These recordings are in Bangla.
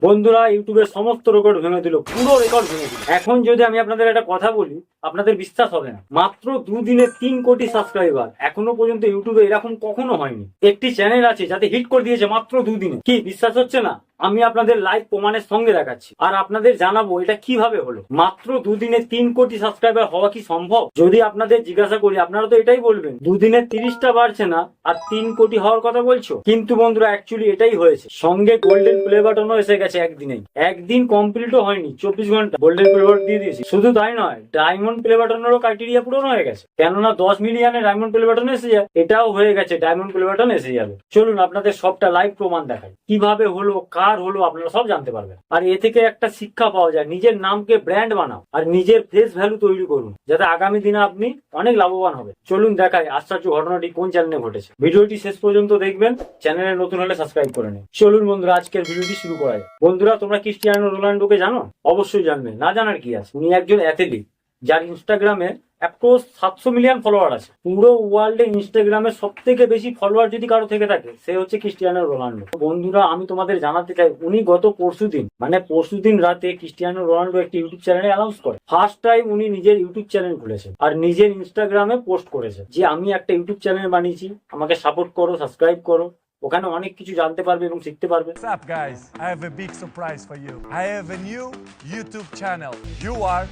বন্ধুরা ইউটিউবের সমস্ত রেকর্ড ভেঙে দিল, পুরো রেকর্ড ভেঙে দিল। এখন যদি আমি আপনাদের একটা কথা বলি আপনাদের বিশ্বাস হবে না, মাত্র দুদিনে 3 কোটি সাবস্ক্রাইবার। এখনো পর্যন্ত ইউটিউবে এরকম কখনো হয়নি। একটি চ্যানেল আছে যাতে হিট করে দিয়েছে মাত্র দুদিনে। কি বিশ্বাস হচ্ছে না? আমি আপনাদের লাইভ প্রমাণের সঙ্গে দেখাচ্ছি আর আপনাদের জানাবো এটা কিভাবে হলো। মাত্র দুদিনে 3 কোটি সাবস্ক্রাইবার হওয়া কি সম্ভব? যদি আপনাদের জিজ্ঞাসা করি আপনারা তো এটাই বলবেন দুদিনে 30টা বাড়ছে না আর 3 কোটি হওয়ার কথা বলছো। কিন্তু বন্ধুরা অ্যাকচুয়ালি এটাই হয়েছে, সঙ্গে গোল্ডেন প্লে বাটনও এসে গেছে একদিনেই। একদিন কমপ্লিটও হয়নি, 24 ঘন্টা গোল্ডেন প্লে বাটন দিয়ে দিয়েছি। শুধু তাই নয়, ডায়মন্ড প্লে বাটনেরও ক্রাইটেরিয়া পূরণ হয়ে গেছে, কেননা 10 মিলিয়নে ডায়মন্ড প্লে বাটন এসে যায়। এটাও হয়ে গেছে, ডায়মন্ড প্লে বাটন এসে যাবে। চলুন আপনাদের সবটা লাইভ প্রমাণ দেখাই, কিভাবে হলো, কার হলো, আপনারা সব জানতে পারবেন। আর এ থেকে একটা শিক্ষা পাওয়া যায়, নিজের নামকে ব্র্যান্ড বানাও আর নিজের ফেস ভ্যালু তৈরি করুন, যাতে আগামী দিনে আপনি অনেক লাভবান হবে। চলুন দেখাই আশ্চর্য ঘটনাটি কোন চ্যানেলে ঘটেছে। ভিডিওটি শেষ পর্যন্ত দেখবেন, চ্যানেলে নতুন হলে সাবস্ক্রাইব করে নিন। চলুন বন্ধুরা আজকের ভিডিওটি শুরু করা যায়। বন্ধুরা তোমরা ক্রিস্টিয়ানো রোনাল্ডোকে জানো? অবশ্যই জানবে, না জানার কি আছে। উনি একজন অ্যাথলিট যার ইনস্টাগ্রামে অ্যাপ্রোচ 700 মিলিয়ন ফলোয়ার আছে। পুরো ওয়ার্ল্ডে ইনস্টাগ্রামে সব থেকে বেশি ফলোয়ার যদি কারো থেকে থাকে সে হচ্ছে ক্রিস্টিয়ানো রোনাল্ডো। বন্ধুরা আমি তোমাদের জানাতে চাই, উনি গত পরশুদিন রাতে ক্রিস্টিয়ানো রোনাল্ডো একটি ইউটিউব চ্যানেলে অ্যানাউন্স করে। ফার্স্ট টাইম উনি নিজের ইউটিউব চ্যানেল খুলেছেন আর নিজের ইনস্টাগ্রামে পোস্ট করেছে যে আমি একটা ইউটিউব চ্যানেল বানিয়েছি, আমাকে সাপোর্ট করো, সাবস্ক্রাইব করো। ওখানে অনেক কিছু জানতে পারবে এবং শিখতে পারবে। What's up guys? I have a big surprise for you. I have a new YouTube channel. You are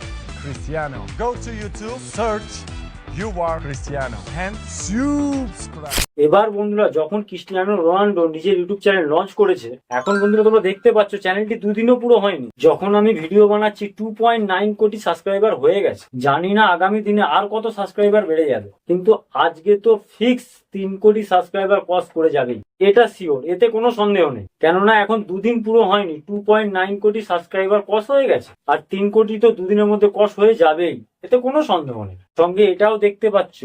Cristiano. Go to YouTube, search You are Cristiano and subscribe. এবার বন্ধুরা যখন ক্রিস্টিয়ানো রোনাল্ডো নিজের ইউটিউব চ্যানেল লঞ্চ করেছে, এখন বন্ধুরা তোমরা দেখতে পাচ্ছ চ্যানেলটি দুদিনও পুরো হয়নি। যখন আমি ভিডিও বানাচ্ছি 2.9 কোটি সাবস্ক্রাইবার হয়ে গেছে। জানি না আগামী দিনে আর কত সাবস্ক্রাইবার বেড়ে যাবে, কিন্তু আজকে তো ফিক্স 3 কোটি সাবস্ক্রাইবার ক্রস করে যাবেই, এটা শিওর, এতে কোনো সন্দেহ নেই। কেননা এখন দুদিন পুরো হয়নি, 2.9 কোটি সাবস্ক্রাইবার ক্রস হয়ে গেছে আর 3 কোটি তো দুদিনের মধ্যে ক্রস হয়ে যাবেই, এতে কোনো সন্দেহ নেই। সঙ্গে এটাও দেখতে পাচ্ছ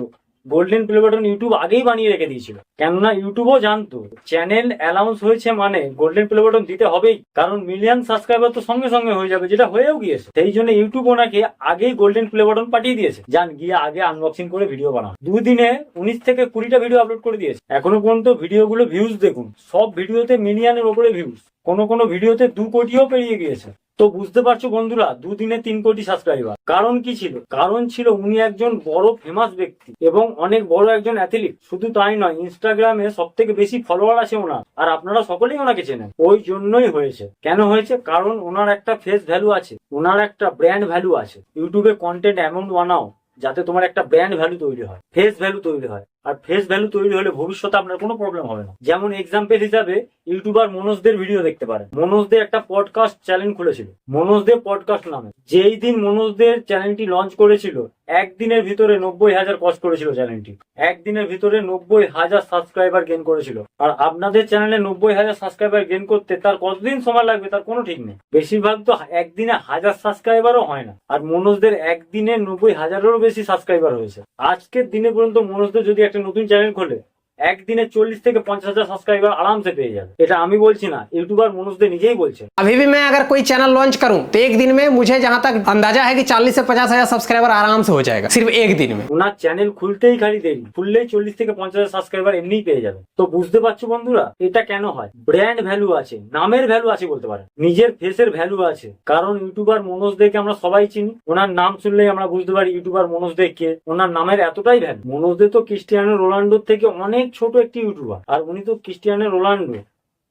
গোল্ডেন প্লে বাটন ইউটিউব আগেই বানিয়ে রেখে দিয়েছিল, কেননা ইউটিউবও জানতো চ্যানেল অ্যানাউন্স হয়েছে মানে গোল্ডেন প্লে বাটন দিতে হবেই, কারণ মিলিয়ন সাবস্ক্রাইবার তো সঙ্গে সঙ্গে হয়ে যাবে, যেটা হয়েও গিয়েছে। সেই জন্য ইউটিউব ওনাকে আগেই গোল্ডেন প্লে বাটন পাঠিয়ে দিয়েছে, যান গিয়ে আগে আনবক্সিং করে ভিডিও বানান। দুদিনে 19 থেকে 20টা ভিডিও আপলোড করে দিয়েছে। এখনো পর্যন্ত ভিডিওগুলো ভিউজ দেখুন, সব ভিডিওতে মিলিয়নের ওপরে ভিউজ, কোনো ভিডিওতে 2 কোটিও পেরিয়ে গিয়েছে। তো বুঝতে পারছো বন্ধুরা, দুদিনে 3 কোটি সাবস্ক্রাইবার। কারণ কি ছিল? কারণ ছিল উনি একজন বড় ফেমাস ব্যক্তি এবং অনেক বড় একজন অ্যাথলিট। শুধু তাই নয়, ইনস্টাগ্রামে সব থেকে বেশি ফলোয়ার আছে ওনার, আর আপনারা সকলেই ওনাকে চেনেন। ওই জন্যই হয়েছে। কেন হয়েছে? কারণ ওনার একটা ফেস ভ্যালু আছে, ওনার একটা ব্র্যান্ড ভ্যালু আছে। ইউটিউবে কন্টেন্ট এমন বানাও যাতে তোমার একটা ব্র্যান্ড ভ্যালু তৈরি হয়, ফেস ভ্যালু তৈরি হয়। আর ফেস ভ্যালু তৈরি হলে ভবিষ্যতে আপনার কোনো প্রবলেম হবে না। যেমন এক্সাম্পল হিসাবে ইউটিউবার মনোজদের ভিডিও দেখতে পারেন। মনোজদের একটা পডকাস্ট চ্যানেল খুলেছিল, মনোজদের পডকাস্ট নামে। যেই দিন মনোজদের চ্যানেলটি লঞ্চ করেছিল, একদিনের ভিতরে 90,000 ক্রস করেছিল চ্যানেলটি। একদিনের ভিতরে 90,000 সাবস্ক্রাইবার গেইন করেছিল। আর আপনাদের চ্যানেলে 90,000 সাবস্ক্রাইবার গেইন করতে তার কতদিন সময় লাগবে তার কোনো ঠিক নেই। বেশিরভাগ তো একদিনে 1000 সাবস্ক্রাইবারও হয় না, আর মনোজদের একদিনে 90,000-এরও বেশি সাবস্ক্রাইবার হয়েছে। আজকের দিনে পর্যন্ত মনোজদের যদি একটা নতুন চ্যানেল খোলে, একদিনে 40 থেকে 50,000 সাবস্ক্রাইবার आराम से পেয়ে যাবে। এটা আমি বলছি না, ইউটিউবার মনোজদের নিজেই বলছে। अभी भी मैं अगर कोई चैनल लॉन्च करूं तो एक दिन में मुझे जहां तक अंदाजा है कि 40 से 50,000 सब्सक्राइबर आराम से हो जाएगा सिर्फ एक दिन में। ওনার চ্যানেল খুলতেই খালি দেরি, খুললেই 40 থেকে 50,000 সাবস্ক্রাইবার এমনিই পেয়ে যাবে। তো বুঝতে পারছো বন্ধুরা এটা কেন হয়? ব্র্যান্ড ভ্যালু আছে, নামের ভ্যালু আছে বলতে পারেন, নিজের ফেসের ভ্যালু আছে। কারণ ইউটিউবার মনোজদেরকে আমরা সবাই চিনি, ওনার নাম শুনলেই আমরা বুঝতে পারি ইউটিউবার মনোজদের কে। ওনার নামের এতটাই ভ্যালু। মনোজদের তো ক্রিস্টিয়ানো রোনাল্ডোর থেকে অনেক ছোট একটি ইউটিউবার, আর উনি তো ক্রিস্টিয়ানো রোনাল্ডো।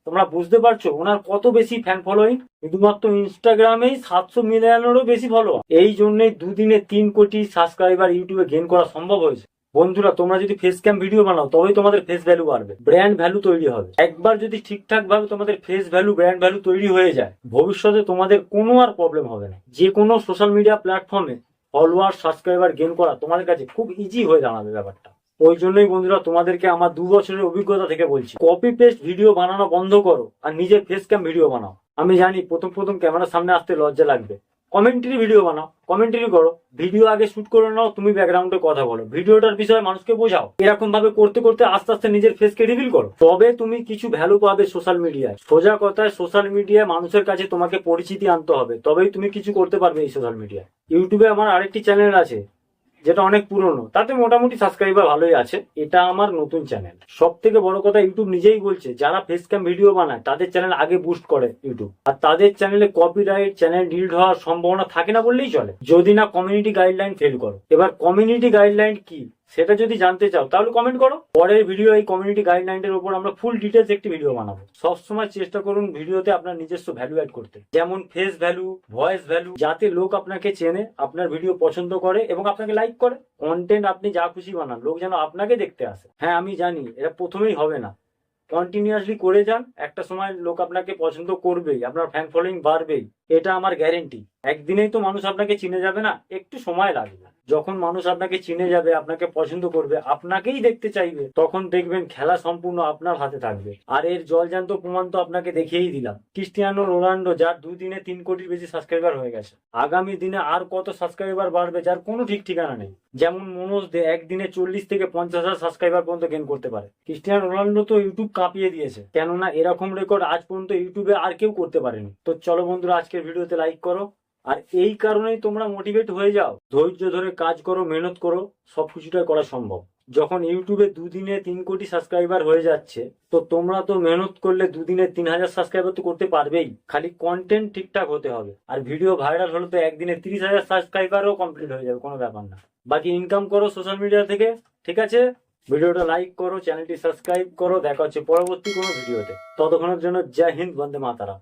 তোমরা বুঝতে পারছো ওনার কত বেশি ফ্যান ফলোয়িং? শুধুমাত্র ইনস্টাগ্রামেই 700 মিলিয়নেরও বেশি ফলোয়ার। এই জন্যই দুদিনে 3 কোটি সাবস্ক্রাইবার ইউটিউবে গেইন করা সম্ভব হয়েছে। বন্ধুরা তোমরা যদি ফেস ক্যাম ভিডিও বানাও তবেই তোমাদের ফেস ভ্যালু বাড়বে, ব্র্যান্ড ভ্যালু তৈরি হবে। একবার যদি ঠিকঠাক ভাবে তোমাদের ফেস ভ্যালু, ব্র্যান্ড ভ্যালু তৈরি হয়ে যায়, ভবিষ্যতে তোমাদের কোনো আর প্রবলেম হবে না। যে কোনো সোশ্যাল মিডিয়া প্ল্যাটফর্মে ফলোয়ার, সাবস্ক্রাইবার গেইন করা তোমাদের কাছে খুব ইজি হয়ে দাঁড়াবে ব্যাপারটা। ওই জন্যই বন্ধুরা তোমাদেরকে আমার 2 বছরের অভিজ্ঞতা থেকে বলছি, কপি পেস্ট ভিডিও বানানো বন্ধ করো আর নিজের ফেস ক্যাম ভিডিও বানাও। আমি জানি প্রথম ক্যামেরার সামনে আসতে লজ্জা লাগবে, কমেন্টারি ভিডিও বানাও, কমেন্টারি করো, ভিডিও আগে শুট করে নাও, তুমি ব্যাকগ্রাউন্ডে কথা বলো, ভিডিওটার বিষয়ে মানুষকে বোঝাও। এরকম ভাবে করতে করতে আস্তে আস্তে নিজের ফেসকে রিভিল করো, তবে তুমি কিছু ভ্যালু পাবে সোশ্যাল মিডিয়ায়। সোজা কথায় সোশ্যাল মিডিয়ায় মানুষের কাছে তোমাকে পরিচিতি আনতে হবে, তবেই তুমি কিছু করতে পারবে এই সোশ্যাল মিডিয়ায়। ইউটিউবে আমার আরেকটি চ্যানেল আছে, যেটা অনেক পুরনো, তাতে মোটামুটি সাবস্ক্রাইবার ভালোই আছে। এটা আমার নতুন চ্যানেল। সব থেকে বড় কথা, ইউটিউব নিজেই বলছে যারা ফেস ক্যাম ভিডিও বানায় তাদের চ্যানেল আগে বুস্ট করে ইউটিউব, আর তাদের চ্যানেলে কপিরাইট, চ্যানেল ডিলিট হওয়ার সম্ভাবনা থাকে না বললেই চলে, যদি না কমিউনিটি গাইডলাইন ফেল করো। এবার কমিউনিটি গাইডলাইন কি সেটা যদি জানতে চাও তাহলে কমেন্ট করো, পরের ভিডিও এই কমিউনিটি গাইডলাইনের উপর আমরা ফুল ডিটেলস একটি ভিডিও বানাবো। সবসময় চেষ্টা করুন ভিডিওতে আপনার নিজস্ব ভ্যালু অ্যাড করতে, যেমন ফেস ভ্যালু, ভয়েস ভ্যালু, যাতে লোক আপনাকে চেনে, আপনার ভিডিও পছন্দ করে এবং আপনাকে লাইক করে। কন্টেন্ট আপনি যা খুশি বানান, লোক যেন আপনাকে দেখতে আসে। হ্যাঁ আমি জানি এটা প্রথমেই হবে না, কন্টিনিউয়াসলি করে যান, একটা সময় লোক আপনাকে পছন্দ করবেই, আপনার ফ্যান ফলোইং বাড়বেই, এটা আমার গ্যারেন্টি। একদিনেই তো মানুষ আপনাকে চিনে যাবে না, একটু সময় লাগবে। যখন মানুষ আপনাকে চিনে যাবে, আপনাকে পছন্দ করবে, আপনাকেই দেখতে চাইবে, তখন দেখবেন খেলা সম্পূর্ণ আপনার হাতে থাকবে। আর এর জলজান্ত প্রমাণ তো আপনাকে দেখিয়েই দিলাম, ক্রিস্টিয়ানো রোনাল্ডো, যার 2 দিনে 3 কোটির বেশি সাবস্ক্রাইবার হয়ে গেছে। আগামী দিনে আর কত সাবস্ক্রাইবার বাড়বে যার কোনো ঠিক ঠিকানা নেই। যেমন মনোজ দে একদিনে 40 থেকে 50,000 সাবস্ক্রাইবার পর্যন্ত গেইন করতে পারে। ক্রিস্টিয়ানো রোনাল্ডো তো ইউটিউব কাঁপিয়ে দিয়েছে, কেননা এরকম রেকর্ড আজ পর্যন্ত ইউটিউবে আর কেউ করতে পারেনি। তো চলো বন্ধুরা, আজকের ভিডিওতে লাইক করো, আর এই কারণেই তোমরা মোটিভেট হয়ে যাও। ধৈর্য ধরে কাজ করো, মেহনত করো, সবকিছুটাই করা সম্ভব। যখন ইউটিউবে 2 দিনে 3 কোটি সাবস্ক্রাইবার হয়ে যাচ্ছে, তো তোমরা তো মেহনত করলে 2 দিনে 3,000 সাবস্ক্রাইবার তো করতে পারবেই। খালি কন্টেন্ট ঠিকঠাক হতে হবে, আর ভিডিও ভাইরাল হলে তো একদিনে 30,000 সাবস্ক্রাইবারও কমপ্লিট হয়ে যাবে, কোনো ব্যাপার না। বাকি ইনকাম করো সোশ্যাল মিডিয়া থেকে, ঠিক আছে? ভিডিওটা লাইক করো, চ্যানেলটি সাবস্ক্রাইব করো। দেখা হচ্ছে পরবর্তী কোনো ভিডিওতে, ততক্ষণের জন্য জয় হিন্দ, বন্দে মাতারা।